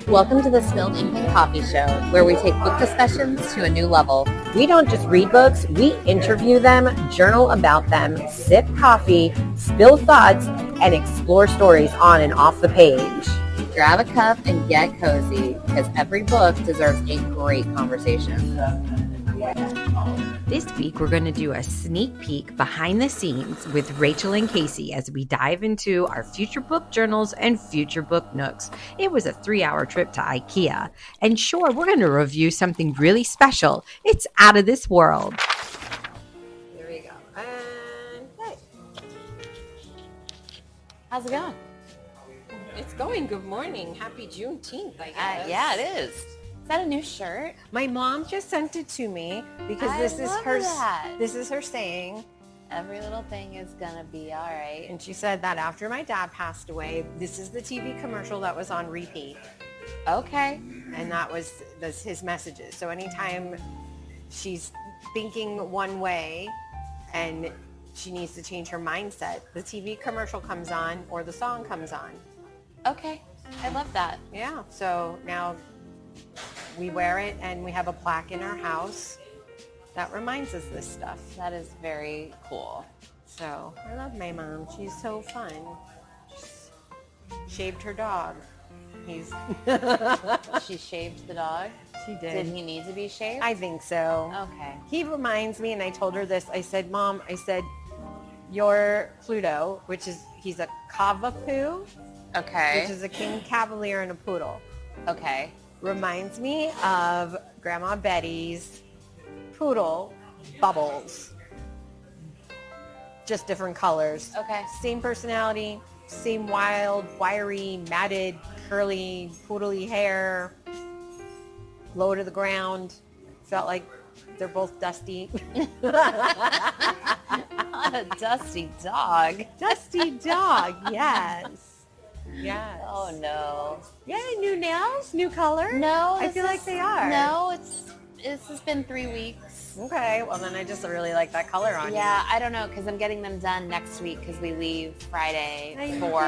Welcome to the Spilled Ink and Coffee Show, where we take book discussions to a new level. We don't just read books, we interview them, journal about them, sip coffee, spill thoughts, and explore stories on and off the page. Grab a cup and get cozy, because every book deserves a great conversation. This week, we're going to do a sneak peek behind the scenes with Rachel and Kasie as we dive into our future book journals and future book nooks. It was a 3-hour trip to IKEA. And sure, we're going to review something really special. It's out of this world. There we go. And hey. How's it going? It's going. Good morning. Happy Juneteenth, I guess. Yeah, it is. Is that a new shirt? My mom just sent it to me because this is her saying. Every little thing is gonna be all right. And she said that after my dad passed away, this is the TV commercial that was on repeat. Okay. And that's his messages. So anytime she's thinking one way and she needs to change her mindset, the TV commercial comes on or the song comes on. Okay. I love that. Yeah. So now we wear it and we have a plaque in our house that reminds us this stuff. That is very cool. So I love my mom. She's so fun. She's shaved her dog. She shaved the dog? She did. Did he need to be shaved? I think so. Okay. He reminds me, and I told her this, I said, Mom, your Pluto, he's a Cavapoo, Okay. which is a King Cavalier and a poodle, Okay. reminds me of Grandma Betty's poodle, Bubbles. Just different colors. Okay. Same personality, same wild, wiry, matted, curly, poodly hair, low to the ground. Felt like they're both dusty. A dusty dog. Dusty dog, yes. Yes. Oh no. Yeah, new nails, new color. No, I feel like they are. No, this has been 3 weeks. Okay, well then I just really like that color on you. Yeah, I don't know because I'm getting them done next week because we leave Friday for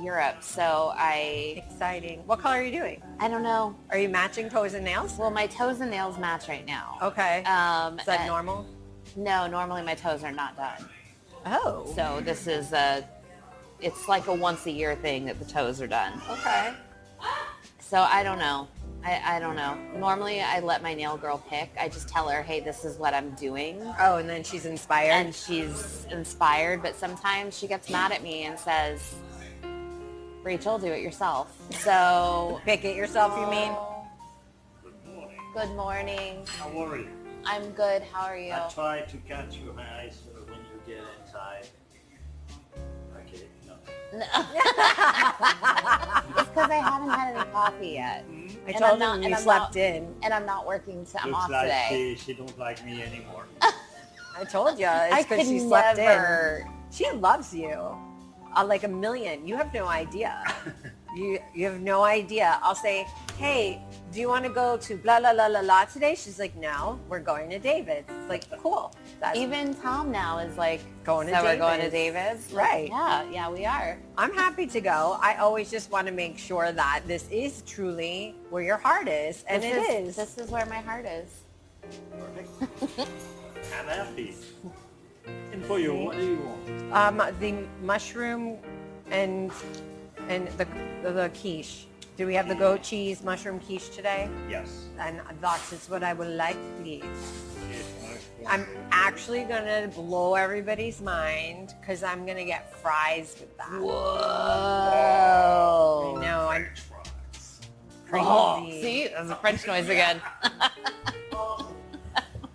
Europe. So Exciting. What color are you doing? I don't know. Are you matching toes and nails? Well, my toes and nails match right now. Okay. Is that normal? No, normally my toes are not done. Oh. So this is it's like a once a year thing that the toes are done. Okay. So I don't know. I don't know. Normally I let my nail girl pick. I just tell her, hey, this is what I'm doing. Oh, and then she's inspired? And she's inspired, but sometimes she gets mad at me and says, Rachel, do it yourself. So Pick it yourself, you mean? Good morning. How are you? I'm good. How are you? I try to catch your eyes when you get inside. Okay, no. It's because I haven't had any coffee yet. I told him you slept in. And I'm not working. I'm Looks off like today. she don't like me anymore. I told you. It's because she slept in. She loves you. Like a million. You have no idea. You have no idea. I'll say, hey, do you want to go to blah, blah, blah, blah, blah today? She's like, no, we're going to David's. It's like, cool. Even Tom now is like, going to so David's. we're going to David's? Right. Yeah, we are. I'm happy to go. I always just want to make sure that this is truly where your heart is. And it is. This is where my heart is. I'm happy. And for you, what do you want? The mushroom and the quiche. Do we have the goat cheese mushroom quiche today? Yes. And that is what I would like, please. Yes, I'm actually going to blow everybody's mind because I'm going to get fries with that. Whoa. I know. I'm crazy. Oh, see? That's a French noise again.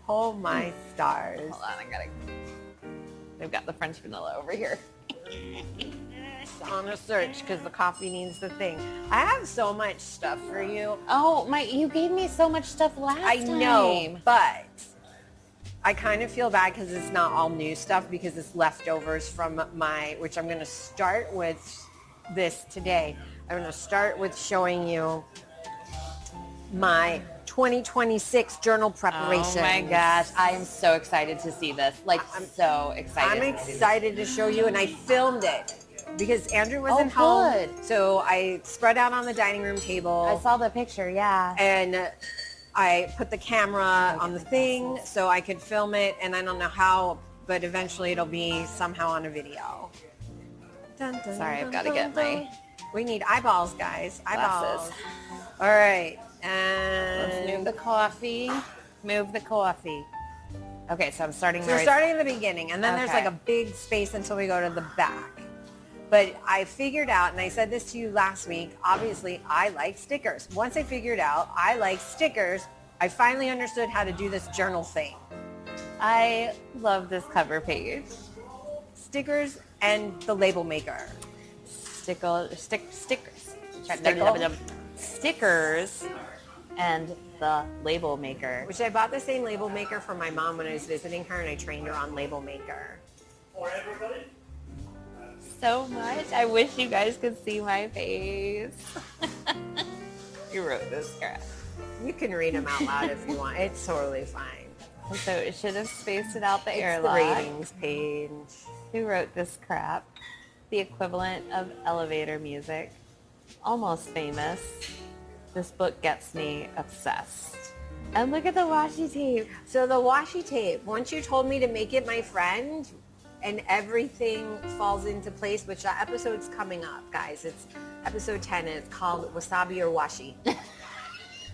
Oh, my stars. Hold on, they've got the French vanilla over here. On a search because the coffee needs the thing. I have so much stuff for you. Oh, you gave me so much stuff last time. I know, but I kind of feel bad because it's not all new stuff because it's leftovers from which I'm going to start with this today. I'm going to start with showing you my 2026 journal preparation. Oh my gosh, I am so excited to see this. Like, I'm so excited. I'm excited to show you, and I filmed it. because Andrew wasn't home. good. So I spread out on the dining room table. I saw the picture, yeah. And I put the camera on the thing so I could film it, and I don't know how, but eventually it'll be somehow on a video. Dun, dun, Sorry, I've dun, got to dun, get dun. my We need eyeballs, guys. Eyeballs. glasses. All right. Let's move And the coffee. Move the coffee. Okay, so I'm starting so we're starting at the beginning, and then there's Okay. like a big space until we go to the back. But I figured out, and I said this to you last week, obviously I like stickers. Once I figured out I like stickers, I finally understood how to do this journal thing. I love this cover page. Stickers and the label maker. Stickers. Stickle. Stickers and the label maker. Which I bought the same label maker for my mom when I was visiting her, and I trained her on label maker. For everybody? So much. I wish you guys could see my face. You wrote this crap. You can read them out loud if you want. It's totally fine. So it should have spaced it out the It's the airlock. ratings page. Who wrote this crap? The equivalent of elevator music. Almost famous. This book gets me obsessed. And look at the washi tape. So the washi tape, once you told me to make it my friend, and everything falls into place, which that episode's coming up, guys. It's episode 10, and it's called Wasabi or Washi.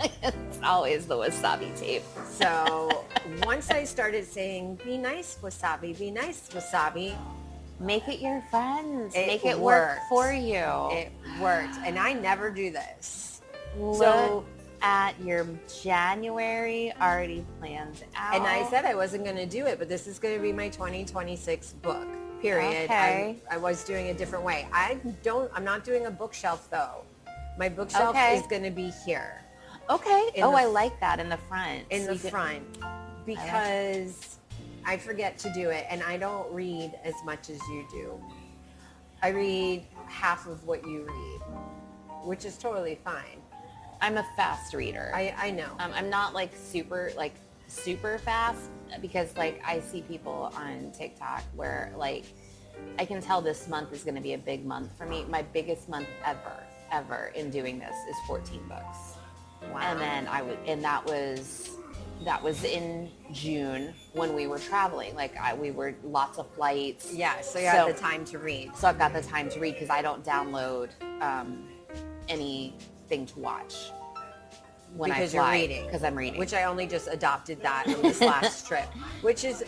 It's always the wasabi tape. So once I started saying, be nice, Wasabi, be nice, Wasabi, Make it your friend. It Make it work worked. for you. it worked. And I never do this. Look at your January already planned out. And I said I wasn't going to do it, but this is going to be my 2026 book, period. Okay. I was doing a different way. I'm not doing a bookshelf though. My bookshelf Okay. is going to be here Okay. in Oh, the- I like that in the front. in So the you could- front because I forget to do it, and I don't read as much as you do. I read half of what you read, which is totally fine. I'm a fast reader. I know. I'm not like super fast because like I see people on TikTok where like I can tell this month is going to be a big month for me. My biggest month ever in doing this is 14 books. Wow. And then that was in June when we were traveling. Like we were lots of flights. Yeah, so you have the time to read. So I've got the time to read because I don't download anything to watch when Because I fly. you're reading. Because I'm reading. Which I only just adopted that on this last trip. Which is,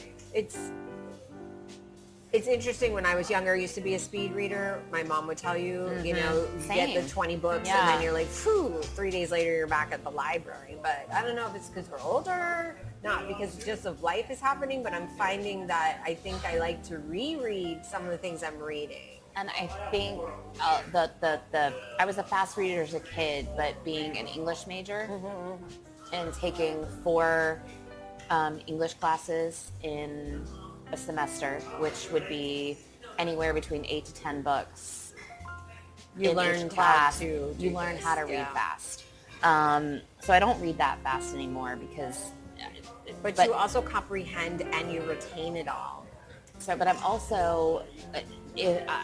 it's interesting. When I was younger, I used to be a speed reader. My mom would tell you, you know, you get the Same. 20 books and Yeah. then you're like, phew, 3 days later you're back at the library. But I don't know if it's because we're older, not because just of life is happening, but I'm finding that I think I like to reread some of the things I'm reading. And I think I was a fast reader as a kid, but being an English major and taking 4 English classes in a semester, which would be anywhere between 8 to 10 books. You in learned each class. how to do You learn this, how to read yeah. fast. So I don't read that fast anymore because. But you also comprehend and you retain it all. So, but I'm also,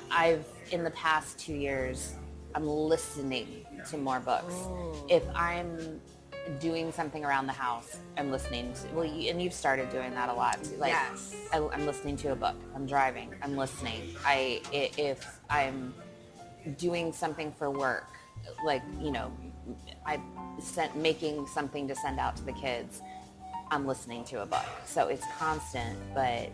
I've in the past 2 years, I'm listening to more books. If I'm doing something around the house, I'm listening to, and you've started doing that a lot. Like, Yes. I'm listening to a book. I'm driving. I'm listening. If I'm doing something for work, like, you know, making something to send out to the kids, I'm listening to a book. So it's constant, but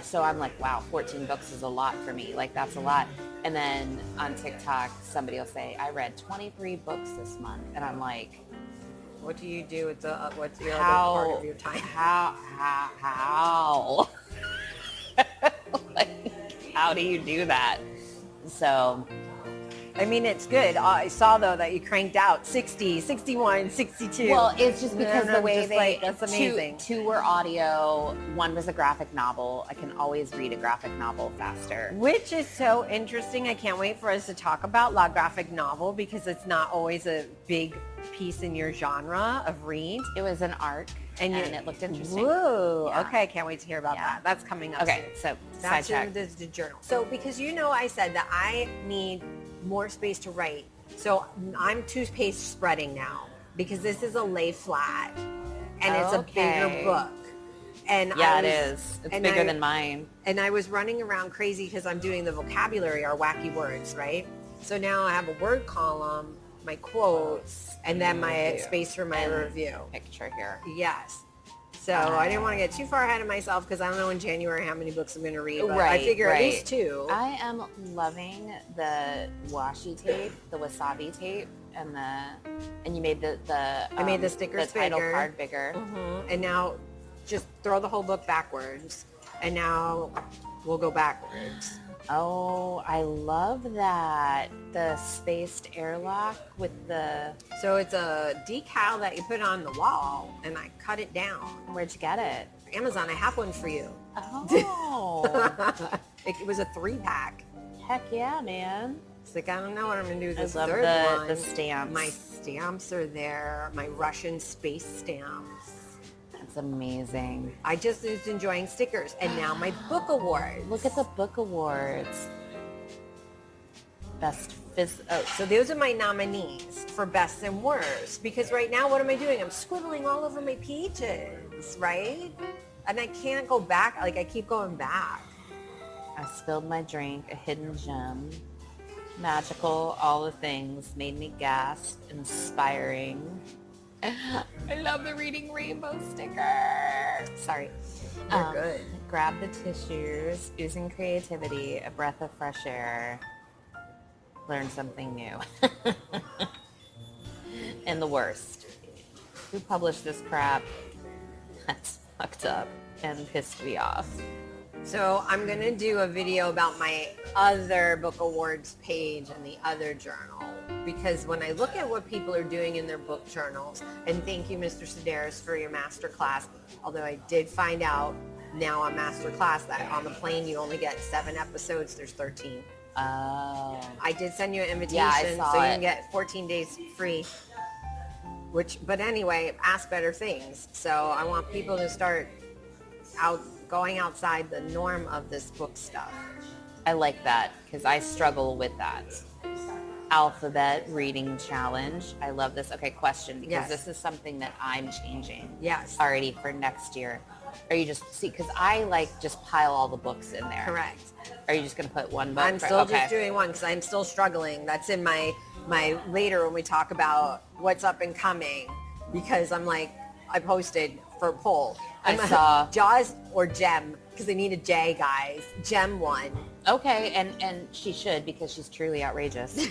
so I'm like, wow, 14 books is a lot for me. Like, that's a lot. And then on TikTok, somebody will say, I read 23 books this month. And I'm like, What do you do with what's your other how, part of your time? how? Like, how do you do that? So I mean, it's good. I saw, though, that you cranked out 60, 61, 62. Well, it's just because And the I'm way just they like, that's amazing. Two were audio, one was a graphic novel. I can always read a graphic novel faster. Which is so interesting. I can't wait for us to talk about la graphic novel because it's not always a big piece in your genre of read. It was an arc, and it looked interesting. Whoa. Yeah. Okay, can't wait to hear about Yeah. that. That's coming up Okay, soon. so That's sidetrack. the journal. So because I said that I need more space to write. So I'm 2-page spreading now because this is a lay flat and it's a Okay. bigger book. And Yeah, it is. It's and bigger than mine. And I was running around crazy because I'm doing the vocabulary, our wacky words, right? So now I have a word column, my quotes, and then my Review. space for my And review. Picture here. Yes. So I didn't want to get too far ahead of myself because I don't know in January how many books I'm going to read. But I figure at least 2. I am loving the washi tape, the wasabi tape, and you made the I made the stickers the title bigger. card bigger. And now just throw the whole book backwards. And now we'll go backwards. Oh, I love that. The spaced airlock with the, So it's a decal that you put on the wall and I cut it down. where'd you get it? Amazon, I have one for you. Oh, It was a 3-pack. heck yeah, man. It's like, I don't know what I'm going to do with I this love third one. the stamps. My stamps are there. My Russian space stamps. That's amazing. I just was enjoying stickers. And now my book awards. Look at the book awards. So those are my nominees for best and worst. Because right now, what am I doing? I'm scribbling all over my pages, right? And I can't go back. Like, I keep going back. I spilled my drink, a hidden gem. Magical, all the things, made me gasp, inspiring. I love the Reading Rainbow sticker. Sorry. They're good. Grab the tissues, oozing creativity, a breath of fresh air. Learn something new. And the worst. Who published this crap? That's fucked up and pissed me off. So I'm going to do a video about my other book awards page in the other journal. Because when I look at what people are doing in their book journals, and thank you, Mr. Sedaris, for your masterclass, although I did find out now on masterclass that on the plane you only get 7 episodes, there's 13. Oh. I did send you an invitation, Yeah, I saw so you it. can get 14 days free. But anyway, ask better things. So I want people to start going outside the norm of this book stuff. I like that because I struggle with that. Alphabet reading challenge. I love this. Okay, question, because Yes. this is something that I'm changing Yes. already for next year. Are you just, because I just pile all the books in there. Correct. Are you just going to put one book? I'm still just doing one because I'm still struggling. That's in my later when we talk about what's up and coming, because I'm like, I posted for a poll. I saw. Jaws or Gem, because they need a J, guys. Gem won. Okay, and she should because she's truly outrageous.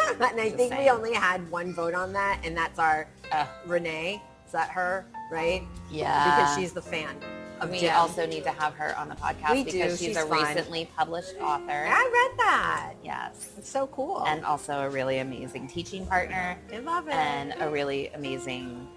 And I think we saying. only had one vote on that, and that's our Renee. Is that her, right? Yeah. Because she's the fan of We Gem. also need to have her on the podcast We because do. she's She's a fun. recently published author. I read that. Yes. It's so cool. And also a really amazing teaching partner. I love it. And a really amazing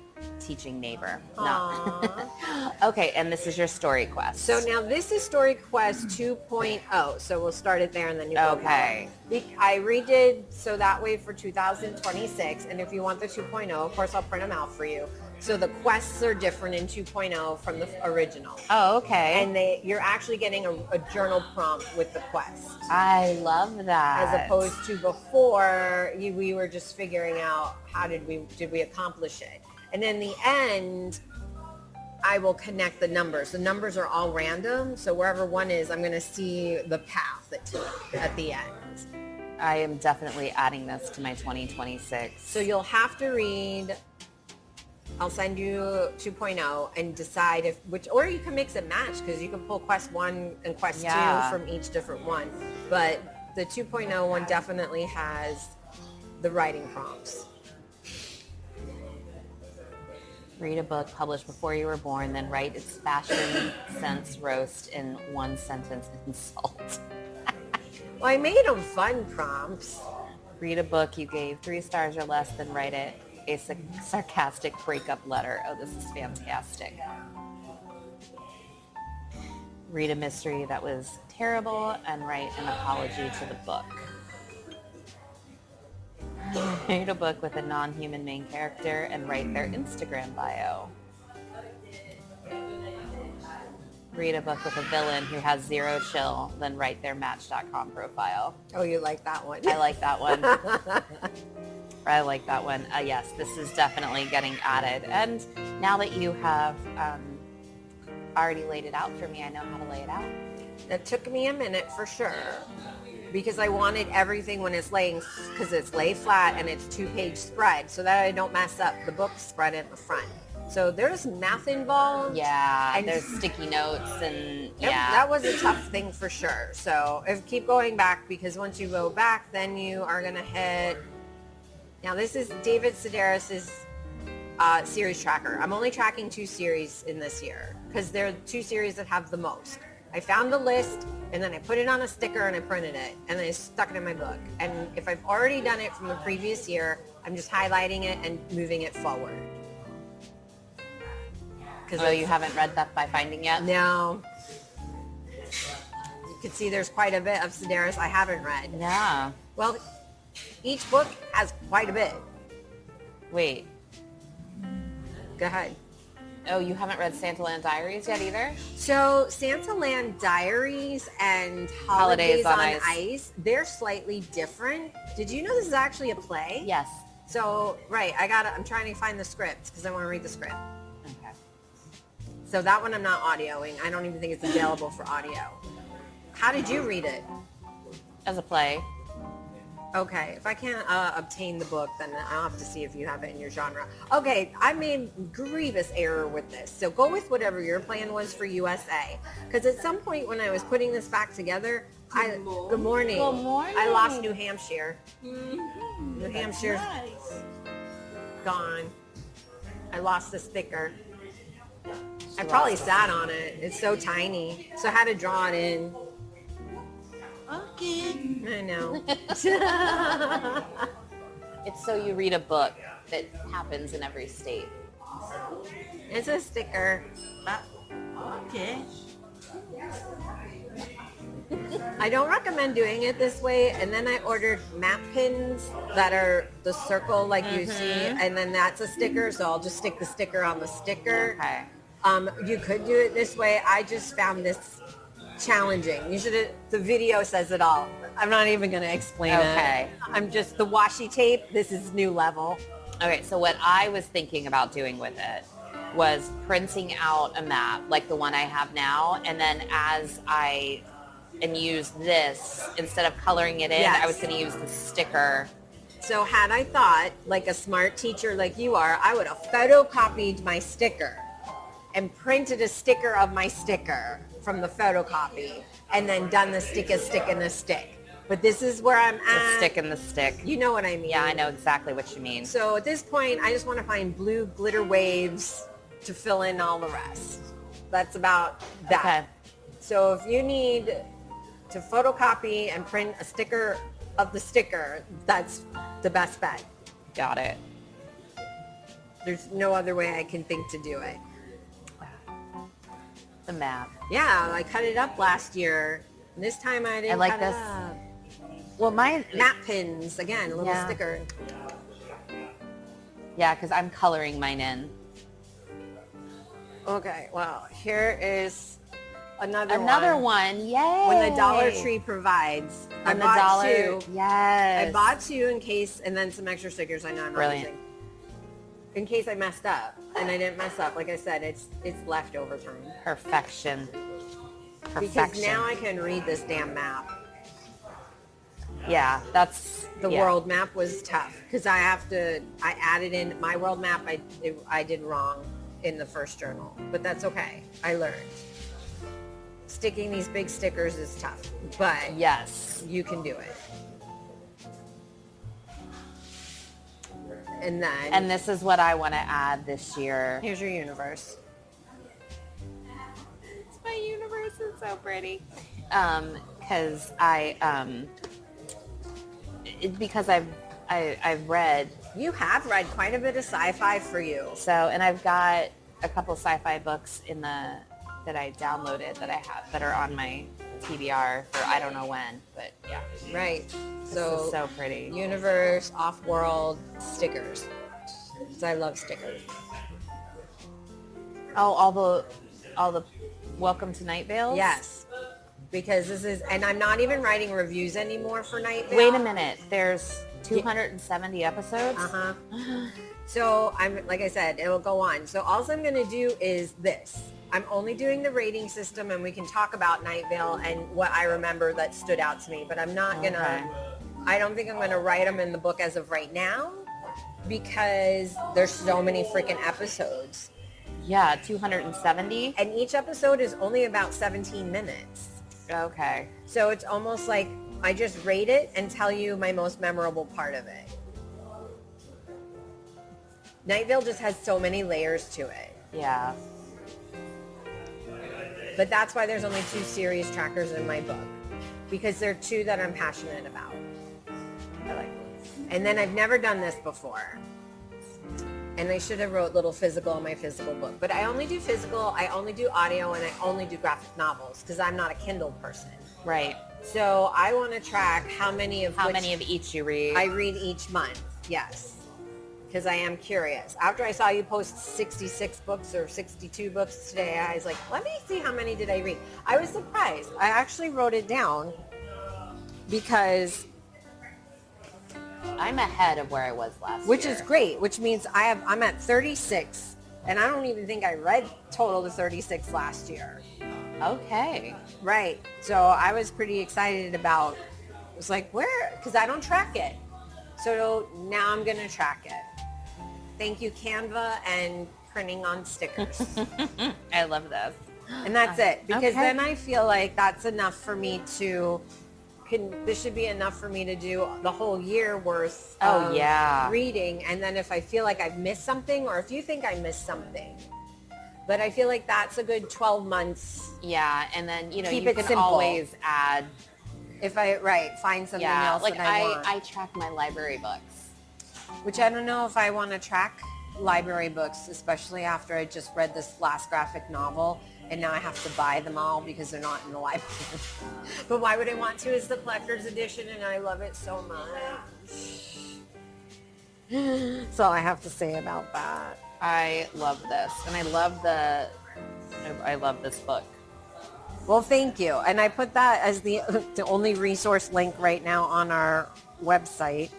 teaching neighbor. Aw. Okay, and this is your story quest. So now this is Story Quest 2.0. So we'll start it there and then you go Okay. back. I redid So That Way for 2026. And if you want the 2.0, of course, I'll print them out for you. So the quests are different in 2.0 from the original. Oh, okay. And you're actually getting a journal prompt with the quest. I love that. As opposed to before, we were just figuring out how did we accomplish it. And in the end, I will connect the numbers. The numbers are all random. So wherever one is, I'm going to see the path it took at the end. I am definitely adding this to my 2026. So you'll have to read, I'll send you 2.0 and decide or you can mix and match because you can pull quest 1 and quest 2 from each different one. But the 2.0 one definitely has the writing prompts. Read a book published before you were born, then write its fashion sense roast in 1 sentence insult. Well, I made them fun prompts. Read a book you gave 3 stars or less, then write it a sarcastic breakup letter. Oh, this is fantastic. Read a mystery that was terrible and write an apology to the book. Read a book with a non-human main character and write their Instagram bio. Read a book with a villain who has 0 chill, then write their Match.com profile. Oh, you like that one? I like that one. I like that one. Yes, this is definitely getting added. And now that you have already laid it out for me, I know how to lay it out. It took me a minute for sure, because I wanted everything when it's laying, because it's lay flat and it's 2-page spread, so that I don't mess up the book spread in the front. So there's math involved. Yeah, and there's sticky notes and that was a tough thing for sure. So keep going back, because once you go back, then you are going to hit. Now this is David Sedaris's series tracker. I'm only tracking 2 series in this year because they're 2 series that have the most. I found the list and then I put it on a sticker and I printed it and then I stuck it in my book. And if I've already done it from the previous year, I'm just highlighting it and moving it forward. Oh, you haven't read that by finding yet? No. You can see there's quite a bit of Sedaris I haven't read. Yeah. Well, each book has quite a bit. Wait. Go ahead. Oh, you haven't read Santaland Diaries yet either? So Santaland Diaries and Holidays on Ice, they're slightly different. Did you know this is actually a play? Yes. So, right, I'm trying to find the script because I want to read the script. Okay. So that one I'm not audioing. I don't even think it's available for audio. How did you read it? As a play. Okay, if I can't obtain the book, then I'll have to see if you have it in your genre. Okay, I made grievous error with this. So go with whatever your plan was for USA. Because at some point when I was putting this back together, Good morning. I lost New Hampshire. Mm-hmm. New Hampshire's gone. I lost the sticker. I probably sat on it. It's so tiny. So I had to draw it in. Okay. I know. It's so you read a book that happens in every state. It's a sticker. Okay. I don't recommend doing it this way. And then I ordered map pins that are the circle like you see. And then that's a sticker. So I'll just stick the sticker on the sticker. Okay. You could do it this way. I just found this challenging. The video says it all. I'm not even going to explain it. Okay. I'm just the washi tape. This is new level. Okay, so what I was thinking about doing with it was printing out a map like the one I have now, and then use this instead of coloring it in. Yes. I was going to use the sticker. So had I thought like a smart teacher like you are, I would have photocopied my sticker and printed a sticker of my sticker from the photocopy and then done the stick in the stick. But this is where I'm at. The stick in the stick. You know what I mean. Yeah, I know exactly what you mean. So at this point, I just want to find blue glitter waves to fill in all the rest. That's about that. Okay. So if you need to photocopy and print a sticker of the sticker, that's the best bet. Got it. There's no other way I can think to do it. The map. Yeah, I cut it up last year. And this time I didn't like cut this. it up. Well, mine... Map pins, again, a little sticker. Yeah, because I'm coloring mine in. Okay, well, here is another one. Yay! When the Dollar Tree provides. I bought two. Yes. I bought 2 in case, and then some extra stickers I know I'm not using. In case I messed up. And I didn't mess up. Like I said, it's leftover time. Perfection. Because now I can read this damn map. Yeah, that's... The world map was tough. Because I added in my world map, I did wrong in the first journal. But that's okay. I learned. Sticking these big stickers is tough. But yes, you can do it. And this is what I want to add this year. Here's your universe. It's my universe. It's so pretty. Because I because I've read. You have read quite a bit of sci-fi for you. So, and I've got a couple sci-fi books that I downloaded that I have that are on my TBR for I don't know when, but yeah. Right. This is so pretty. Universe, off-world, stickers. So I love stickers. Oh, all the Welcome to Night Vales? Yes. Because this is, and I'm not even writing reviews anymore for Night Vale. Wait a minute. There's 270 episodes? Uh-huh. So I'm, like I said, it'll go on. So all I'm going to do is this. I'm only doing the rating system, and we can talk about Night Vale and what I remember that stood out to me. But I'm not going to, I don't think I'm going to write them in the book as of right now because there's so many freaking episodes. Yeah, 270. And each episode is only about 17 minutes. Okay. So it's almost like I just rate it and tell you my most memorable part of it. Night Vale just has so many layers to it. Yeah. But that's why there's only 2 series trackers in my book. Because they're 2 that I'm passionate about. I like this. And then I've never done this before. And I should have wrote little physical in my physical book. But I only do physical, I only do audio, and I only do graphic novels because I'm not a Kindle person. Right. So I want to track how many of each you read. I read each month, yes. Because I am curious. After I saw you post 66 books or 62 books today, I was like, let me see how many did I read. I was surprised. I actually wrote it down because I'm ahead of where I was last year. which is great, which means I'm at 36, and I don't even think I read total to 36 last year. Okay. Right. So I was pretty excited about, it was like, where? Because I don't track it. So now I'm going to track it. Thank you, Canva and printing on stickers. I love this. And that's it. Because Okay. then I feel like that's enough for me to, this should be enough for me to do the whole year worth Oh, of yeah. reading. And then if I feel like I've missed something, or if you think I missed something, but I feel like that's a good 12 months. Yeah, and then, you know, Keep you it can simple. always add. If I, find something Yeah, else like that I want. I track my library books. Which I don't know if I want to track library books, especially after I just read this last graphic novel and now I have to buy them all because they're not in the library. But why would I want to? It's the collector's edition and I love it so much. That's all I have to say about that. I love this, and I love this book. Well, thank you. And I put that as the only resource link right now on our website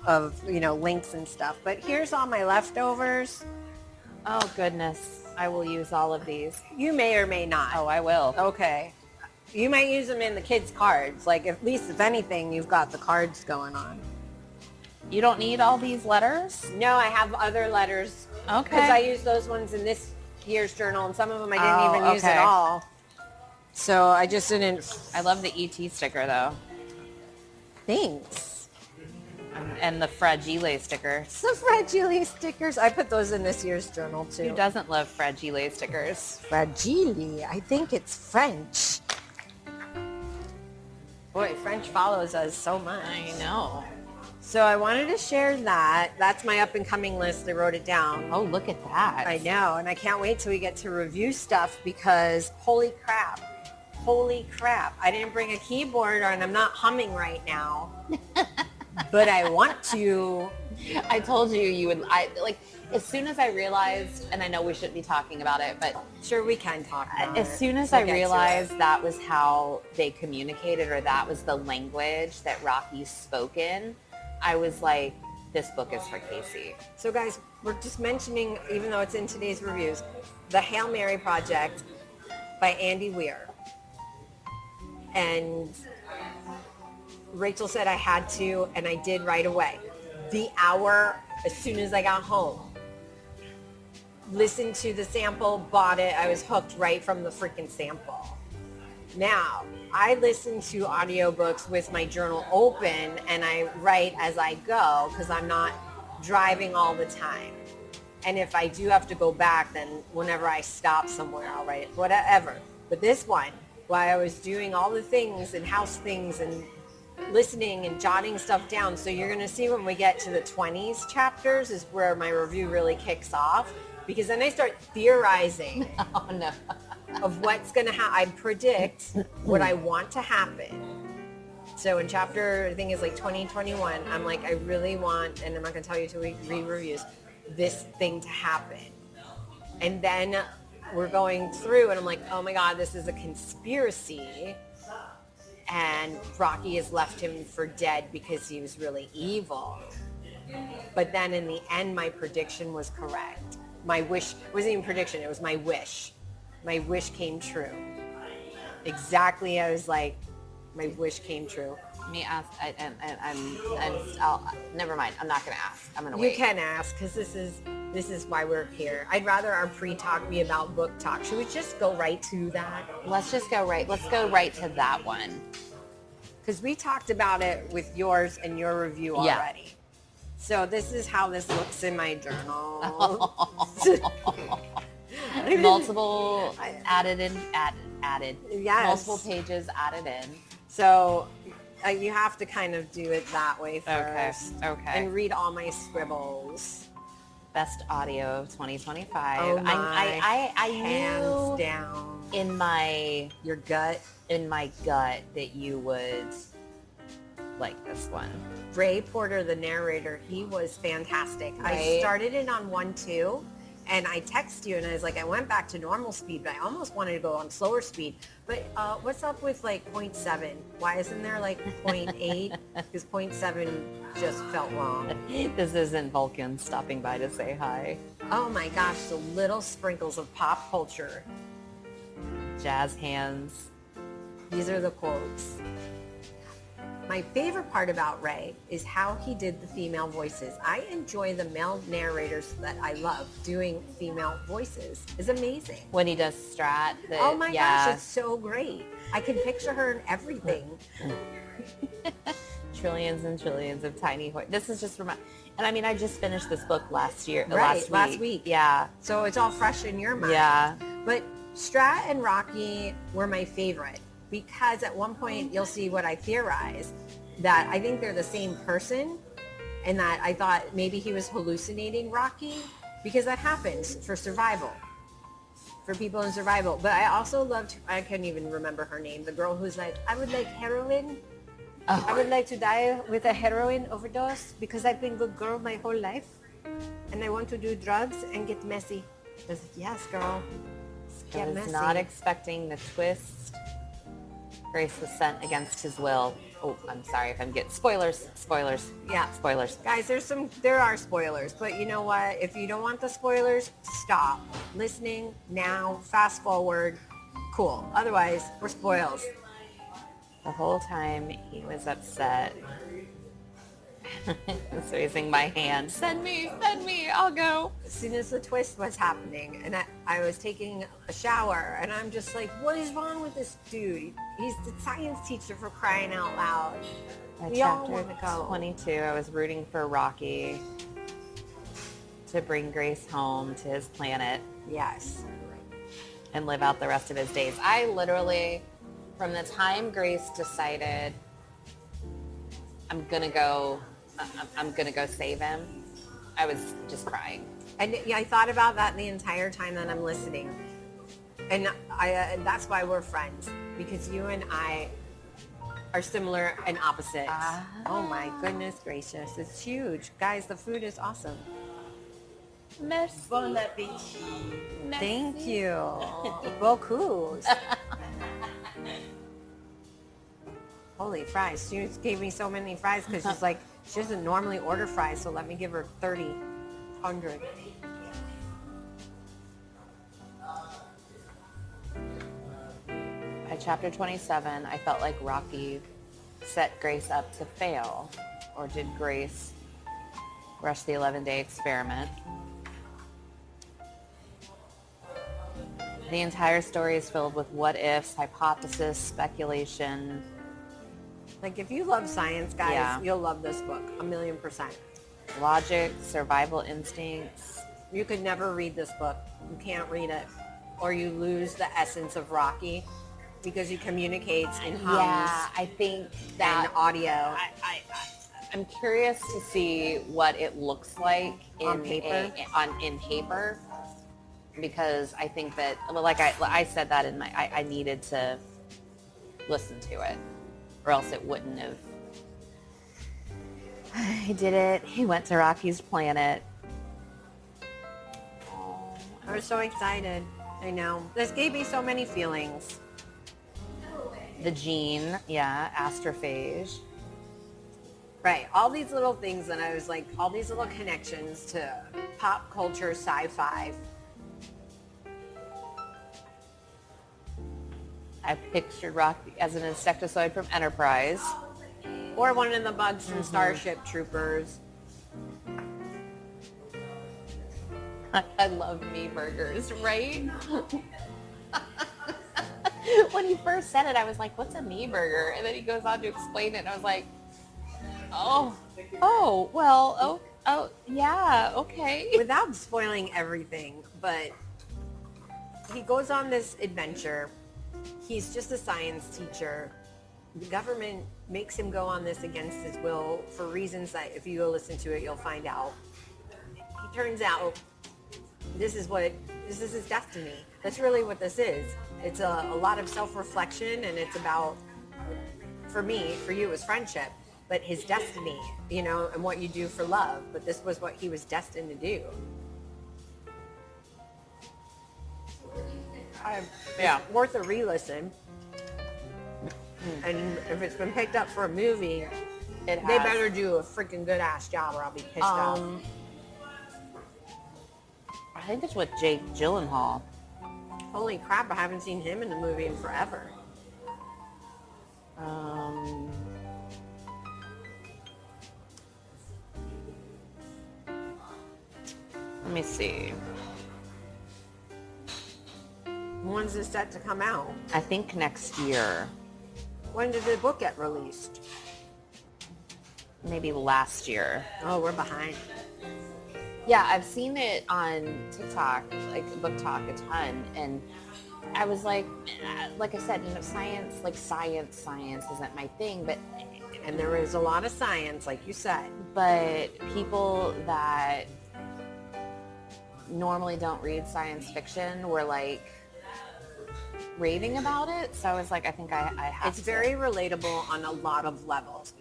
of, you know, links and stuff. But here's all my leftovers. Oh goodness, I will use all of these. You may or may not. Oh, I will. Okay. You might use them in the kids' cards. Like, at least if anything, you've got the cards going on. You don't need all these letters? No, I have other letters. Okay. Because I used those ones in this year's journal, and some of them I didn't even use at all. So I just didn't. I love the ET sticker though, Thanks. and the Fragile sticker. The Fragile stickers. I put those in this year's journal too. Who doesn't love Fragile stickers? Fragile. I think it's French. Boy, French follows us so much. I know. So I wanted to share that. That's my up and coming list. I wrote it down. Oh, look at that. I know, and I can't wait till we get to review stuff because holy crap. I didn't bring a keyboard and I'm not humming right now. But I want to. I told you would. As soon as I realized, and I know we shouldn't be talking about it, but Sure, we can talk about as it. soon as We'll I get to realized it. that was how they communicated, or that was the language that Rocky spoke in, I was like, this book is for Kasie. So guys, we're just mentioning, even though it's in today's reviews, The Hail Mary Project by Andy Weir. And Rachel said I had to, and I did right away. The hour, as soon as I got home. Listened to the sample, bought it. I was hooked right from the freaking sample. Now, I listen to audiobooks with my journal open, and I write as I go because I'm not driving all the time. And if I do have to go back, then whenever I stop somewhere, I'll write it, whatever. But this one, while I was doing all the things and house things and listening and jotting stuff down. So you're going to see when we get to the 20s chapters is where my review really kicks off, because then I start theorizing Oh no. of what's going to happen. I predict what I want to happen. So in chapter, I think it's like 2021, I'm like, I really want, and I'm not going to tell you till we read reviews, this thing to happen. And then we're going through and I'm like, oh my God, this is a conspiracy. And Rocky has left him for dead because he was really evil. But then in the end, my prediction was correct. My wish wasn't even prediction. It was my wish. My wish came true. Exactly. I was like, my wish came true. Me ask, I'll never mind. I'm not gonna ask. I'm gonna wait. You can ask, because this is why we're here. I'd rather our pre-talk be about book talk. Should we just go right to that? Let's go right to that one. Because we talked about it with yours and your review Yeah. already. So this is how this looks in my journal. Multiple added. Yes. Multiple pages added in. So you have to kind of do it that way Okay. first. Okay. And read all my scribbles. Best audio of 2025. Oh my, I hands knew down. in my gut. that you would like this one. Ray Porter, the narrator, he was fantastic. I Right. started it on 1.2 and I texted you and I was like, I went back to normal speed, but I almost wanted to go on slower speed. But what's up with like 0.7? Why isn't there like 0.8? Because 0.7 just felt wrong. This isn't Vulcan stopping by to say hi. Oh my gosh, the little sprinkles of pop culture. Jazz hands. These are the quotes. My favorite part about Ray is how he did the female voices. I enjoy the male narrators that I love doing female voices. It's amazing. When he does Strat. Oh my gosh, it's so great. I can picture her in everything. Trillions and trillions of tiny This is just and I mean, I just finished this book last week. Yeah. So it's all fresh in your mind. Yeah. But Strat and Rocky were my favorite because at one point you'll see what I theorized, that I think they're the same person, and that I thought maybe he was hallucinating Rocky, because that happens for survival, for people in survival. But I also loved, I couldn't even remember her name, the girl who's like, I would like heroin. Oh. I would like to die with a heroin overdose because I've been a good girl my whole life and I want to do drugs and get messy. I was like, yes, girl. I was not expecting the twist. Grace was sent against his will. Oh, I'm sorry if I'm getting spoilers. Yeah. Spoilers. Guys, there are spoilers, but you know what? If you don't want the spoilers, stop listening now, fast forward, cool. Otherwise, we're spoils. The whole time he was upset. Just raising my hand. Send me, I'll go. As soon as the twist was happening and I was taking a shower and I'm just like, what is wrong with this dude? He's the science teacher, for crying out loud. We all want to go. 22, I was rooting for Rocky to bring Grace home to his planet. Yes. And live out the rest of his days. I literally, from the time Grace decided I'm gonna go save him, I was just crying. And yeah, I thought about that the entire time that I'm listening. And that's why we're friends, because you and I are similar and opposites. Oh my goodness gracious, it's huge. Guys, the food is awesome. Merci. Bon appétit. Thank you. Beaucoup. Holy fries. She just gave me so many fries because she's like, she doesn't normally order fries, so let me give her 100. By chapter 27, I felt like Rocky set Grace up to fail. Or did Grace rush the 11-day experiment? The entire story is filled with what ifs, hypothesis, speculation. Like, if you love science, guys, Yeah. you'll love this book 1,000,000%. Logic, survival instincts. You could never read this book. You can't read it, or you lose the essence of Rocky. because he communicates in hums Yeah, I think that and audio. I'm curious to see what it looks like On paper? In paper, because I think that, like I said that in I needed to listen to it, or else it wouldn't have. He did it. He went to Rocky's planet. Oh, I was so excited. I know. This gave me so many feelings. the gene, yeah, astrophage. Right. All these little things that I was like, all these little connections to pop culture, sci-fi. I pictured Rocky as an insecticide from Enterprise. Or one of the bugs from Starship Troopers. I love me burgers, right? When he first said it, I was like, what's a me burger? And then he goes on to explain it, and I was like, oh, yeah, okay. Without spoiling everything, but he goes on this adventure. He's just a science teacher. The government makes him go on this against his will for reasons that if you go listen to it, you'll find out. He turns out this is his destiny. That's really what this is. It's a lot of self-reflection, and it's about, for me, for you, it was friendship, but his destiny, you know, and what you do for love. But this was what he was destined to do. Yeah. It's worth a re-listen. And if it's been picked up for a movie, They they better do a freaking good ass job, or I'll be pissed off. I think it's with Jake Gyllenhaal. Holy crap! I haven't seen him in the movie in forever. Let me see. When's this set to come out? I think next year. When did the book get released? Maybe last year. Oh, we're behind. Yeah, I've seen it on TikTok, like booktok, a ton, and I was like I said, you know, science isn't my thing, but And there is a lot of science, like you said. people that normally don't read science fiction were like raving about it, so I was like, I think I have It's very relatable on a lot of levels.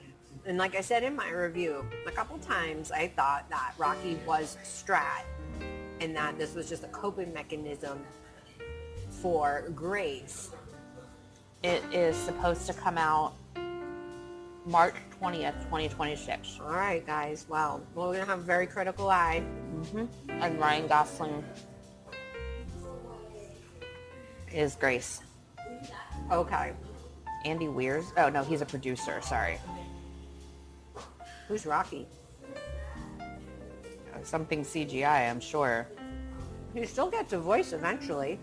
And like I said in my review, a couple times I thought that Rocky was Strat and that this was just a coping mechanism for Grace. It is supposed to come out March 20th, 2026. All right, guys. Well, we're going to have a very critical eye. And Ryan Gosling is Grace. Okay. Andy Weir's, oh no, he's a producer, sorry. Who's Rocky? Something CGI, I'm sure. He still gets a voice eventually.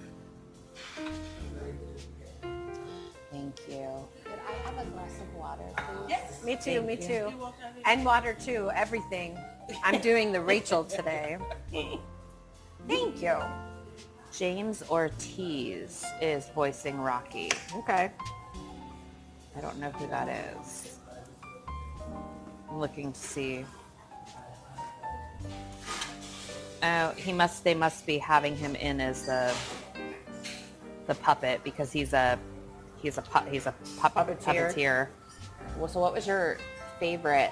Thank you. Could I have a glass of water, please? Yes. Me too, Thank me you. too. And water too, everything. I'm doing the Rachel today. Thank you. James Ortiz is voicing Rocky. Okay. I don't know who that is. I'm looking to see. Oh, they must be having him in as the puppet, because he's a puppeteer. Well, so what was your favorite?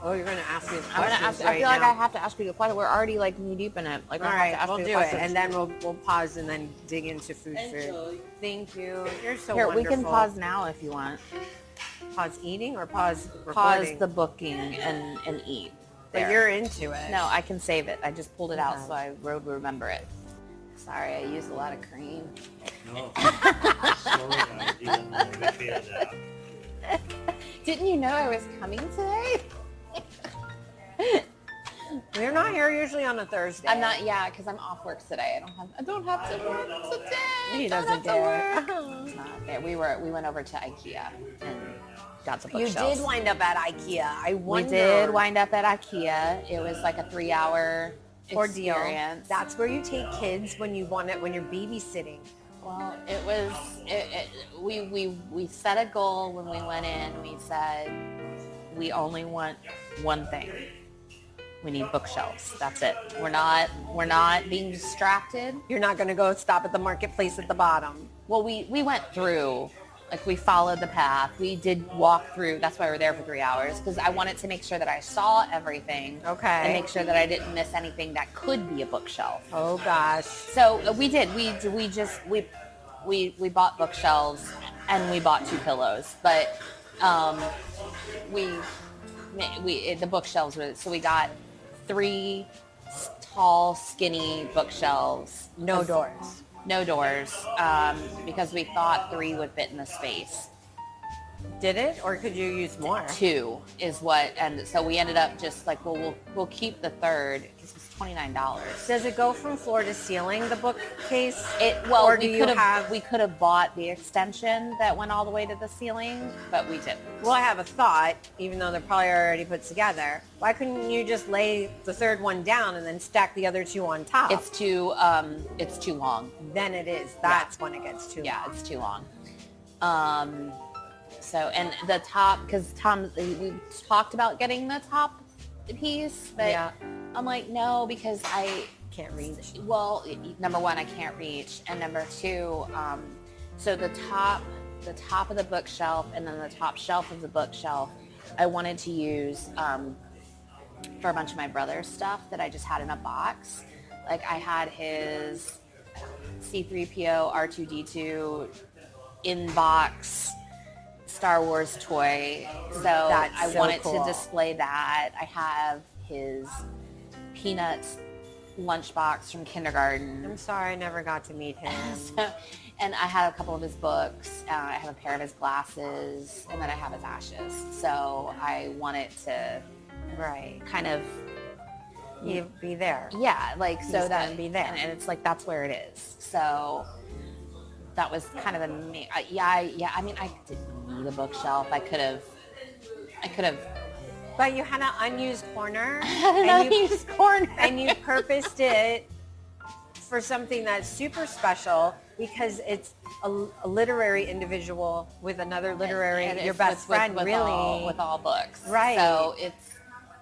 Oh, you're going to ask me the I'm gonna questions ask. right I feel like now. I have to ask you a question. We're already like knee deep in it. Like, All I have right, to ask we'll you do a it, question. and then we'll pause and then dig into food. Thank you. You're so Here, wonderful. we can pause now if you want. Pause eating or pause recording? Pause the booking and eat. But There. you're into it. No, I can save it. I just pulled it out Okay. so I would remember it. Sorry, I used a lot of cream. No. Sorry, I didn't know we feel that. Didn't you know I was coming today? We're not here usually on a Thursday. I'm not. Yeah, because I'm off work today. I don't have to work today. He Don't doesn't have to care. work. It's not fair. We went over to IKEA and got some You bookshelves. did wind up at IKEA. I We wonder. did wind up at IKEA. It was like a 3-hour ordeal. experience. That's where you take kids when you're babysitting. Well, it was, we set a goal when we went in. We said, we only want one thing. We need bookshelves. That's it. We're not being distracted. You're not going to go stop at the marketplace at the bottom. Well, we went through, like we followed the path. We did walk through. That's why we were there for 3 hours, because I wanted to make sure that I saw everything. Okay. And make sure that I didn't miss anything that could be a bookshelf. Oh gosh. So we did. We bought bookshelves and we bought 2 pillows, but the bookshelves were, so we got 3 tall, skinny bookshelves. No doors. No doors, because we thought 3 would fit in the space. Did it, or could you use more? 2 is what, and so we ended up just like, well, we'll keep the third because it was $29. Does it go from floor to ceiling, the bookcase? Or we could have bought the extension that went all the way to the ceiling, but we didn't. Well, I have a thought, even though they're probably already put together. Why couldn't you just lay the third one down and then stack the other 2 on top? It's too long. Then it is. That's when it gets too long. Yeah, it's too long. So, and the top, because we talked about getting the top piece, but Yeah. I'm like, no, because I Can't reach. well, number 1, I can't reach, and number 2, so the top of the bookshelf and then the top shelf of the bookshelf, I wanted to use for a bunch of my brother's stuff that I just had in a box. Like I had his C-3PO R2-D2 in-box Star Wars toy. So I wanted to display that. I have his Peanuts lunchbox from kindergarten. I'm sorry, I never got to meet him. And I had a couple of his books. I have a pair of his glasses, and then I have his ashes. So I wanted to kind of He'd be there. Yeah, like He's so that gonna be there. and it's like that's where it is. So that was kind of the I mean, I didn't need a bookshelf. I could have. But you had an unused corner. Unused corner. And you purposed it for something that's super special because it's a literary individual with another literary, And your it's best friend, with really. all books. Right. So it's.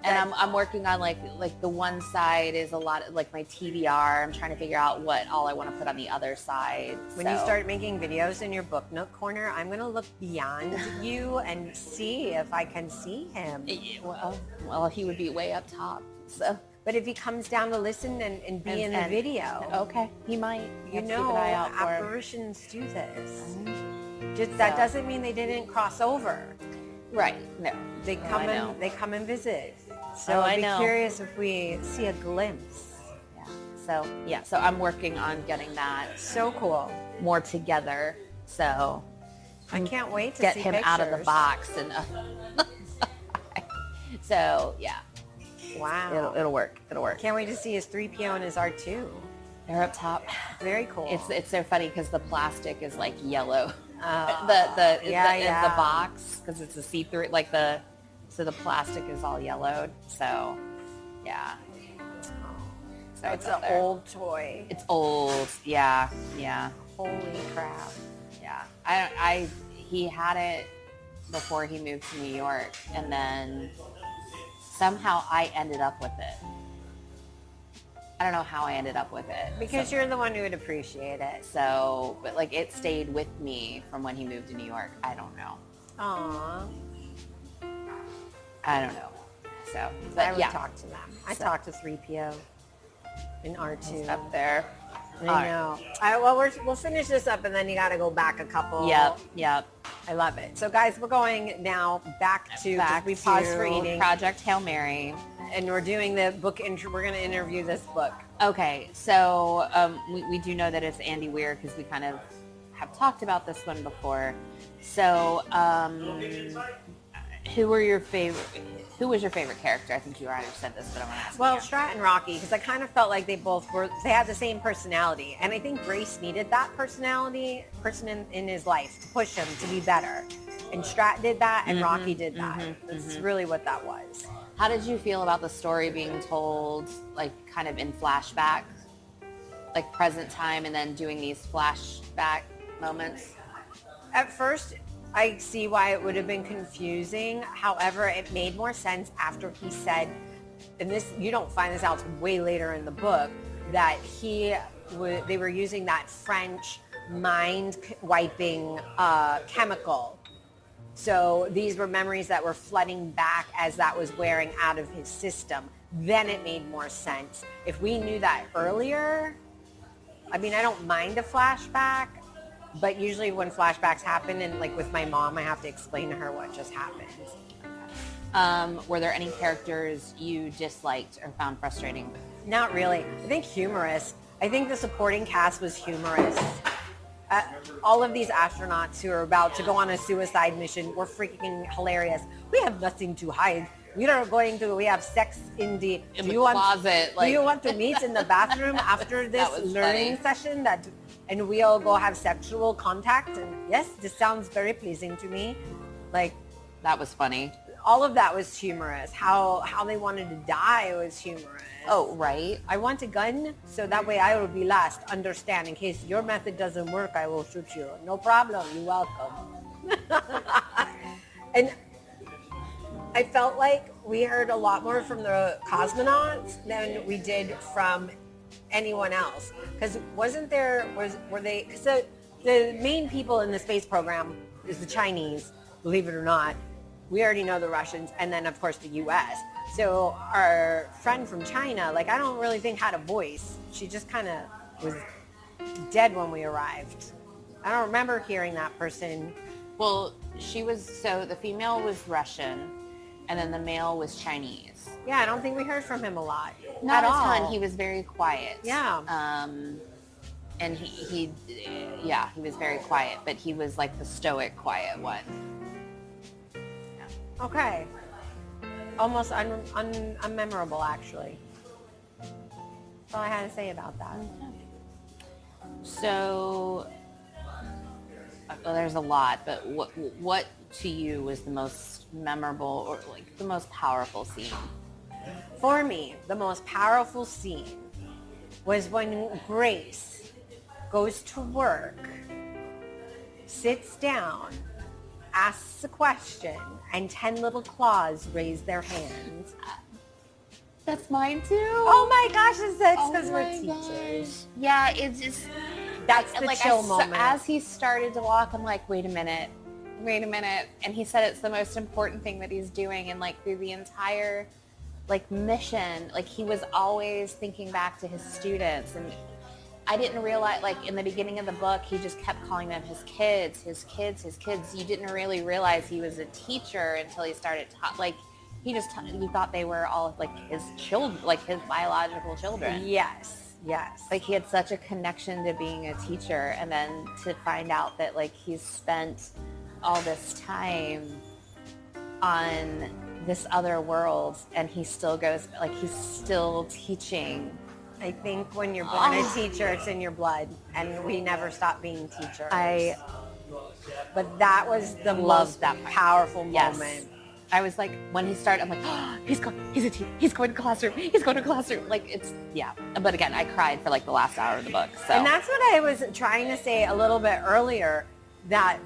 And I'm working on like the one side is a lot of like my TBR. I'm trying to figure out what all I want to put on the other side. When you start making videos in your book nook corner, I'm going to look beyond you and see if I can see him. Well, he would be way up top. So, but if he comes down to listen and be in the video, okay, he might. You know, keep an eye out for him. apparitions do this. Just that doesn't mean they didn't cross over. Right. No. They come and visit. So I I'd be know. curious if we see a glimpse. So I'm working on getting that So cool. more together. So I can't wait to get see him pictures. out of the box and. So yeah, Wow. it'll work. It'll work. Can't wait to see his 3PO and his R2. They're up top. Very cool. It's so funny because the plastic is like yellow. Oh, the box because it's a see-through so the plastic is all yellowed. So yeah. So it's up an there. old toy. It's old. Yeah. Holy crap. Yeah. He had it before he moved to New York, and then somehow I ended up with it. I don't know how I ended up with it. Because you're the one who would appreciate it. So, but like it stayed with me from when he moved to New York. I don't know. Aww. I don't know. So, but I would yeah, talk to them. I talked to 3PO and R2. it's up there. I know. We'll finish this up and then you got to go back a couple. Yep. I love it. So guys, we're going now back to we paused for eating, Project Hail Mary. and we're doing the book intro. We're going to interview this book. Okay, so we do know that it's Andy Weir because we kind of have talked about this one before. So who was your favorite character? I think you already said this, but I'm going to ask Well, you. Strat and Rocky, because I kind of felt like they had the same personality. And I think Grace needed that person in his life to push him to be better. And Strat did that and Rocky did that. That's really what that was. How did you feel about the story being told, like, kind of in flashback? like present time and then doing these flashback moments? At first, I see why it would have been confusing. However, it made more sense after he said, and this, you don't find this out till way later in the book, that they were using that French mind wiping chemical. So these were memories that were flooding back as that was wearing out of his system. Then it made more sense. If we knew that earlier, I mean, I don't mind a flashback, but usually when flashbacks happen, and like with my mom, I have to explain to her what just happened. Were there any characters you disliked or found frustrating? Not really. I think humorous. I think the supporting cast was humorous. All of these astronauts who are about to go on a suicide mission were freaking hilarious. We have nothing to hide. We have sex in the closet. Do you want to meet in the bathroom after this learning session and we'll go have sexual contact? And yes, this sounds very pleasing to me. Like, that was funny. All of that was humorous. How they wanted to die was humorous. Oh, right. I want a gun so that way I will be last. Understand, in case your method doesn't work, I will shoot you. No problem. You're welcome. And I felt like we heard a lot more from the cosmonauts than we did from anyone else. Because the main people in the space program is the Chinese, believe it or not. We already know the Russians, and then of course the U.S. So our friend from China, like, I don't really think had a voice. She just kind of was dead when we arrived. I don't remember hearing that person. Well, the female was Russian, and then the male was Chinese. Yeah, I don't think we heard from him a lot. Not a ton. He was very quiet. Yeah. And he was very quiet, but he was like the stoic, quiet one. Okay. Almost unmemorable, actually. That's all I had to say about that. So, well, there's a lot, but what to you was the most memorable or like the most powerful scene? For me, the most powerful scene was when Grace goes to work, sits down, asks a question, and 10 little claws raise their hands. That's mine too. Oh my gosh, that's because we're teachers. Yeah, it's just... That's the chill moment. As he started to walk, I'm like, wait a minute. And he said it's the most important thing that he's doing. And like through the entire like mission, like he was always thinking back to his students. And I didn't realize, like in the beginning of the book, he just kept calling them his kids. You didn't really realize he was a teacher until he started you thought they were all like his children, like his biological children. Yes. Like he had such a connection to being a teacher, and then to find out that like he's spent all this time on this other world and he still goes, like he's still teaching. I think when you're born a teacher, it's in your blood, and we never stop being teachers. But that was the most powerful moment. I was like, when he started, I'm like, oh, he's a teacher. He's going to classroom. Like, it's, yeah. But again, I cried for like the last hour of the book. So. And that's what I was trying to say a little bit earlier, that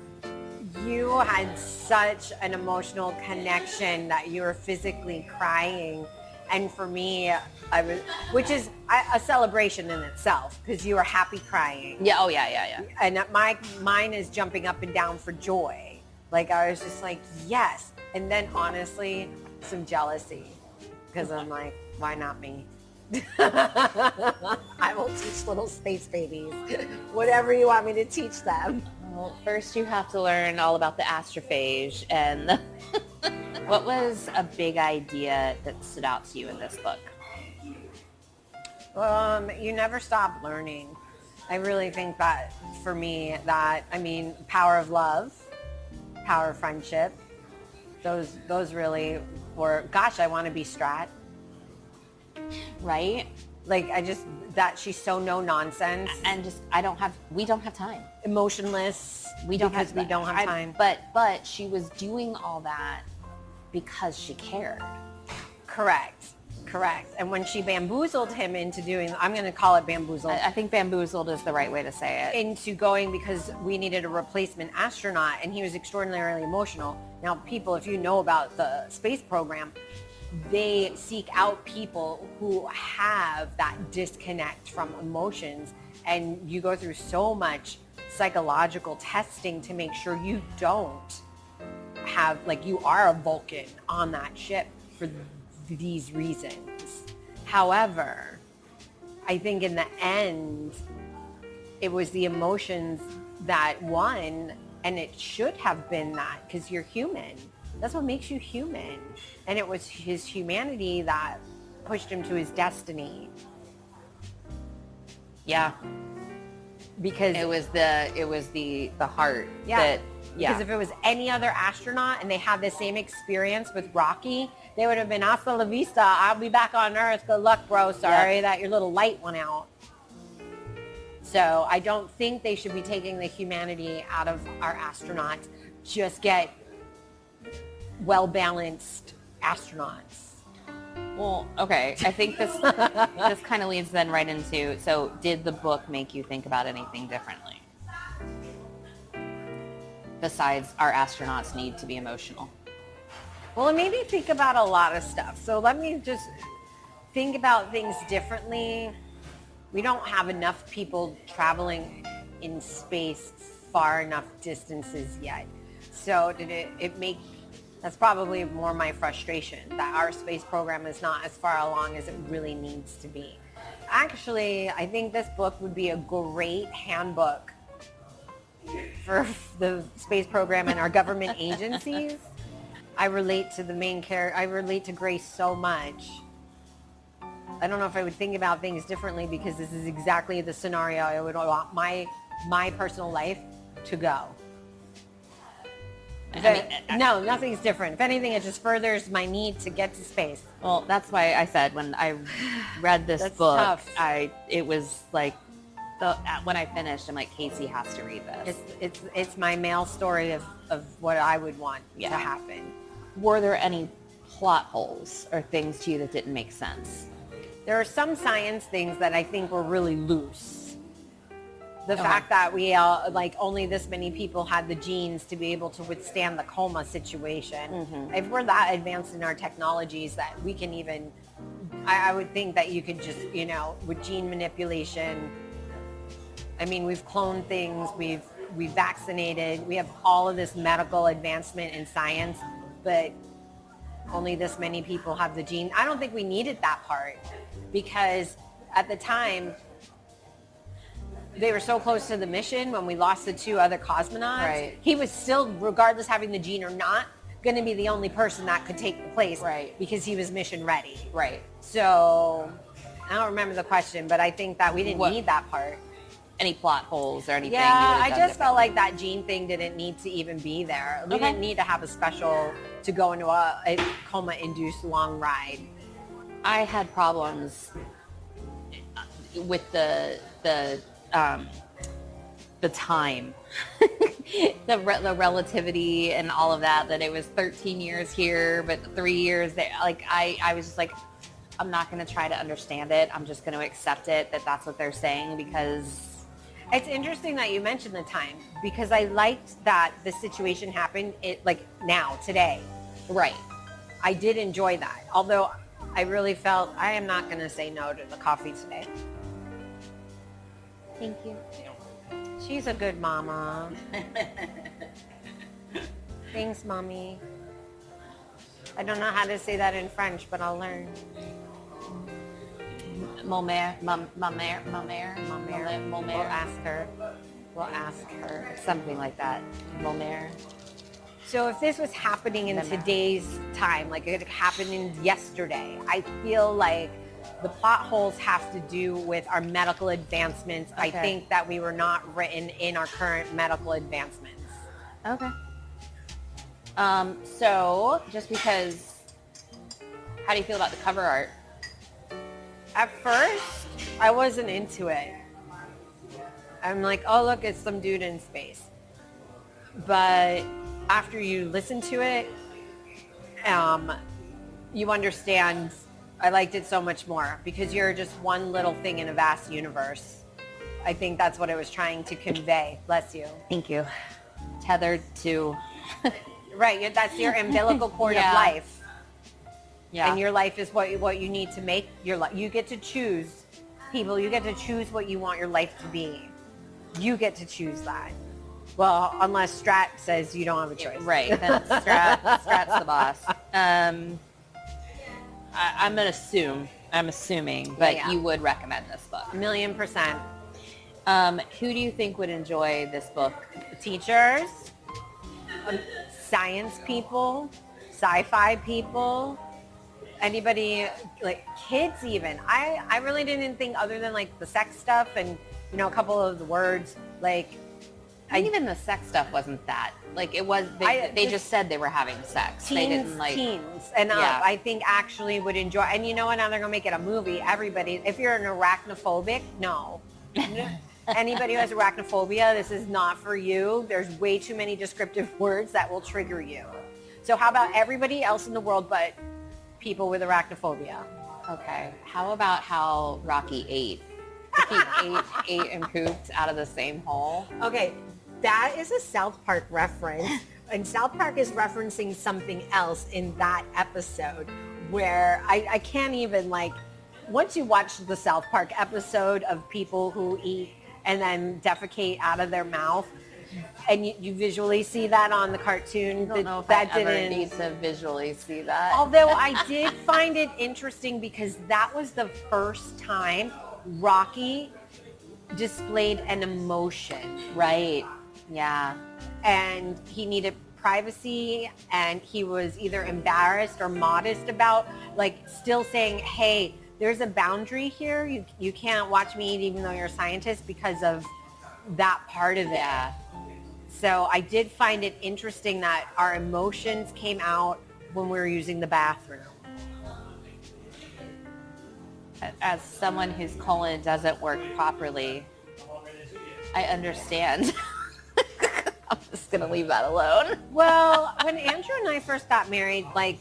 you had such an emotional connection that you were physically crying. And for me, which is a celebration in itself, because you were happy crying. Yeah. Oh, yeah. And mine is jumping up and down for joy. Like, I was just like, yes. And then honestly, some jealousy, because I'm like, why not me? I will teach little space babies whatever you want me to teach them. Well, first you have to learn all about the astrophage. And what was a big idea that stood out to you in this book? You never stop learning. I really think that for me, power of love, power of friendship, those really were, gosh, I want to be Strat. Right? Like, that she's so no nonsense. And we don't have time. Emotionless. We don't have time. But she was doing all that because she cared. Correct. Correct. And when she bamboozled him into doing, I'm going to call it bamboozled. I think bamboozled is the right way to say it. Into going because we needed a replacement astronaut, and he was extraordinarily emotional. Now, people, if you know about the space program, they seek out people who have that disconnect from emotions, and you go through so much psychological testing to make sure you don't have, like, you are a Vulcan on that ship for these reasons. However, I think in the end, it was the emotions that won, and it should have been that, because you're human. That's what makes you human. And it was his humanity that pushed him to his destiny. Yeah. Because it was the heart. Yeah. Yeah. Because if it was any other astronaut and they had the same experience with Rocky, they would have been, hasta la vista, I'll be back on Earth. Good luck, bro. Sorry that your little light went out. So I don't think they should be taking the humanity out of our astronauts. Just get well-balanced astronauts. Well, okay. I think this kind of leads then right into, so did the book make you think about anything differently? Besides, our astronauts need to be emotional. Well, it made me think about a lot of stuff. So let me just think about things differently. We don't have enough people traveling in space far enough distances yet. So did it make, that's probably more my frustration, that our space program is not as far along as it really needs to be. Actually, I think this book would be a great handbook for the space program and our government agencies. I relate to the main character. I relate to Grace so much. I don't know if I would think about things differently, because this is exactly the scenario I would want my personal life to go. No, nothing's different. If anything, it just furthers my need to get to space. Well, that's why I said when I read this book, tough. It was like, when I finished, I'm like, Kasie has to read this. It's my male story of what I would want to happen. Were there any plot holes or things to you that didn't make sense? There are some science things that I think were really loose. The fact that we only this many people had the genes to be able to withstand the coma situation. Mm-hmm. If we're that advanced in our technologies that we can even, I would think that you could just, with gene manipulation, I mean, we've cloned things, we've vaccinated, we have all of this medical advancement in science, but only this many people have the gene. I don't think we needed that part, because at the time, they were so close to the mission when we lost the 2 other cosmonauts. Right. He was still, regardless having the gene or not, going to be the only person that could take the place. Right. Because he was mission ready. Right. So, I don't remember the question, but I think that we didn't need that part. Any plot holes or anything? Yeah, I just felt like that gene thing didn't need to even be there. We didn't need to have a special to go into a coma-induced long ride. I had problems with the time, the relativity and all of that it was 13 years here, but 3 years there. Like, I was just like, I'm not going to try to understand it. I'm just going to accept it, that's what they're saying, because... It's interesting that you mentioned the time, because I liked that the situation happened now, today. Right. I did enjoy that. Although I really felt I am not going to say no to the coffee today. Thank you. She's a good mama. Thanks, Mommy. I don't know how to say that in French, but I'll learn. Ma mère. We'll ask her. Something like that. Ma mère. So if this was happening in today's time, like it happened yesterday, I feel like the plot holes have to do with our medical advancements. Okay. I think that we were not written in our current medical advancements. Okay. So just because, how do you feel about the cover art? At first, I wasn't into it. I'm like, oh, look, it's some dude in space. But after you listen to it, you understand I liked it so much more because you're just one little thing in a vast universe. I think that's what it was trying to convey. Bless you. Thank you. Tethered to... Right, that's your umbilical cord Yeah. of life. Yeah. And your life is what you need to make your life. You get to choose, people. You get to choose what you want your life to be. You get to choose that. Well, unless Strat says you don't have a choice. Right. Then Strat's the boss. I'm assuming, but Yeah. you would recommend this book. 1,000,000%. Who do you think would enjoy this book? Teachers, science people, sci-fi people, anybody, like kids even. I really didn't think, other than like the sex stuff and, you know, a couple of the words, like... Even the sex stuff wasn't that. Like, it was, they just said they were having sex. They didn't like... Teens and Yeah. I think actually would enjoy. And you know what? Now they're going to make it a movie. Everybody, if you're an arachnophobic, no. Anybody who has arachnophobia, this is not for you. There's way too many descriptive words that will trigger you. So how about everybody else in the world but people with arachnophobia? Okay. How about how Rocky ate? He ate and pooped out of the same hole. Okay, that is a South Park reference. And South Park is referencing something else in that episode where I can't even, like, once you watch the South Park episode of people who eat and then defecate out of their mouth, and you visually see that on the cartoon. I don't know if that I ever didn't need to visually see that. Although I did find it interesting because that was the first time Rocky displayed an emotion. Right. Yeah. And he needed privacy, and he was either embarrassed or modest about, like, still saying, hey, there's a boundary here. You can't watch me eat even though you're a scientist because of that part of it. Yeah. So I did find it interesting that our emotions came out when we were using the bathroom. As someone whose colon doesn't work properly, I understand. I'm just going to leave that alone. Well, when Andrew and I first got married, like,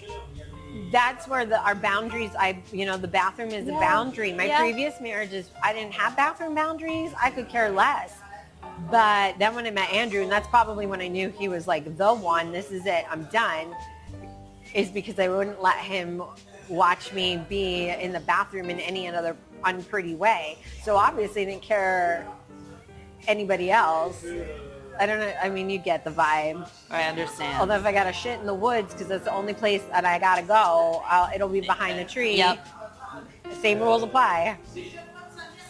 that's where our boundaries, the bathroom is a boundary. My previous marriages, I didn't have bathroom boundaries. I could care less. But then when I met Andrew, and that's probably when I knew he was like the one, this is it, I'm done, is because I wouldn't let him watch me be in the bathroom in any other unpretty way. So obviously I didn't care anybody else. I don't know. I mean, you get the vibe. I understand. Although if I got to shit in the woods because that's the only place that I got to go, it'll be behind the tree. Yep. Same rules apply.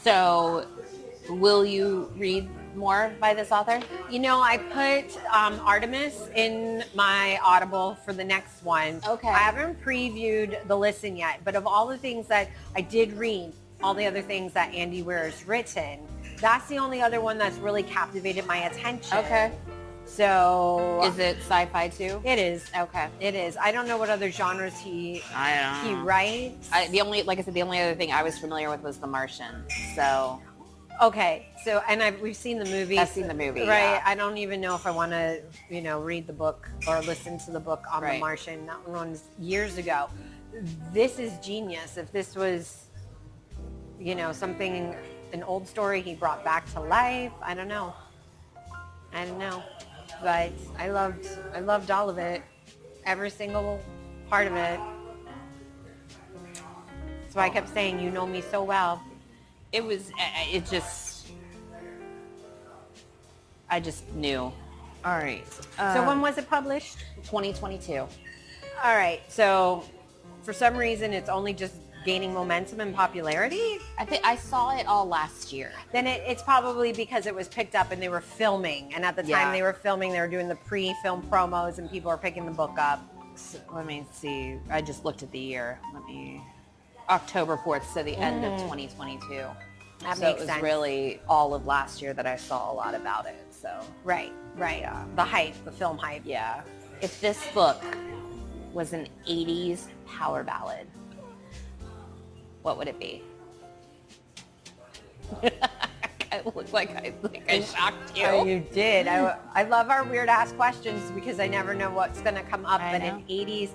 So will you read more by this author? You know, I put Artemis in my Audible for the next one. Okay. I haven't previewed the listen yet, but of all the things that I did read, all the other things that Andy Weir has written, that's the only other one that's really captivated my attention. Okay. So Is it sci-fi too? it is. Okay. It is. I don't know what other genres he I don't know. writes. The only other thing I was familiar with was The Martian. So Okay, so we've seen the movie. I've seen the movie, right? yeah. I don't even know if I want to, read the book or listen to the book on The Right. Martian. That one was years ago. This is genius. If this was, something, an old story he brought back to life, I don't know. But I loved all of it, every single part of it. That's why I kept saying, you know me so well. I just knew. All right. So when was it published? 2022. All right. So for some reason, it's only just gaining momentum and popularity. I think I saw it all last year. Then it's probably because it was picked up and they were filming. And at the time Yeah. they were filming, they were doing the pre-film promos and people were picking the book up. So, let me see. I just looked at the year. October 4th, so the end of 2022. That So makes it was sense. really all of last year that I saw a lot about it. So Right. Yeah. The hype, the film hype. yeah, if this book was an 80s power ballad, what would it be? I look like I shocked you. Oh, you did. I love our weird ass questions because I never know what's going to come up. I But know. an 80s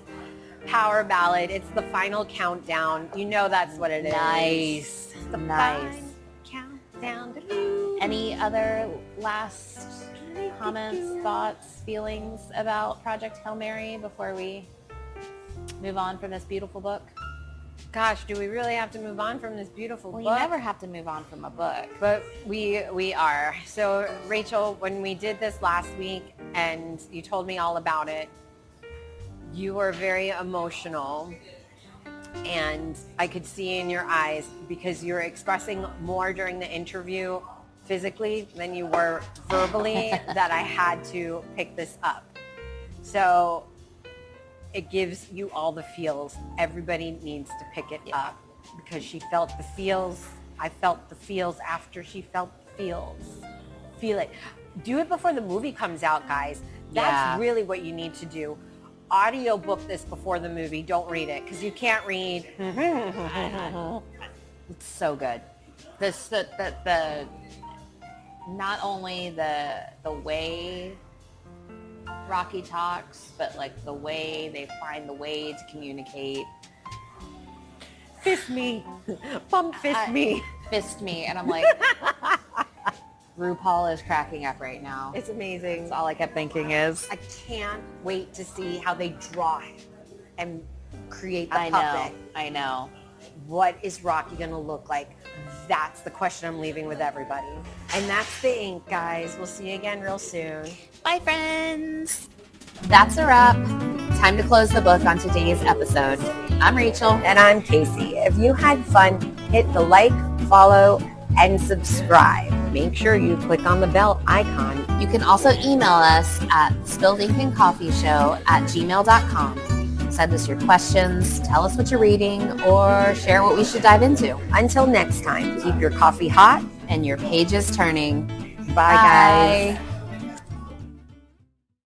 power ballad. It's the final countdown. You know that's what it is. Nice. The Nice. final countdown. Any other last comments, thoughts, feelings about Project Hail Mary before we move on from this beautiful book? Gosh, do we really have to move on from this beautiful Well, book? you never have to move on from a book. But we are. So Rachel, when we did this last week and you told me all about it, you were very emotional, and I could see in your eyes because you were expressing more during the interview physically than you were verbally that I had to pick this up. So it gives you all the feels. Everybody needs to pick it up because she felt the feels. I felt the feels after she felt the feels. Feel it. Do it before the movie comes out, guys. That's really what you need to do. Audio book this before the movie. Don't read it because you can't read. It's so good. The not only the way Rocky talks, but like the way they find the way to communicate. Fist me. Bum fist me. Fist me. And I'm like, RuPaul is cracking up right now. It's amazing. That's all I kept thinking is. I can't wait to see how they draw and create the I puppet. know. What is Rocky going to look like? That's the question I'm leaving with everybody. And that's the ink, guys. We'll see you again real soon. Bye, friends. That's a wrap. Time to close the book on today's episode. I'm Rachel. And I'm Kasie. If you had fun, hit the like, follow, and subscribe. Make sure you click on the bell icon. You can also email us at spilledinkedcoffeeshow@gmail.com. Send us your questions, tell us what you're reading, or share what we should dive into. Until next time, keep your coffee hot And your pages turning. Bye, guys.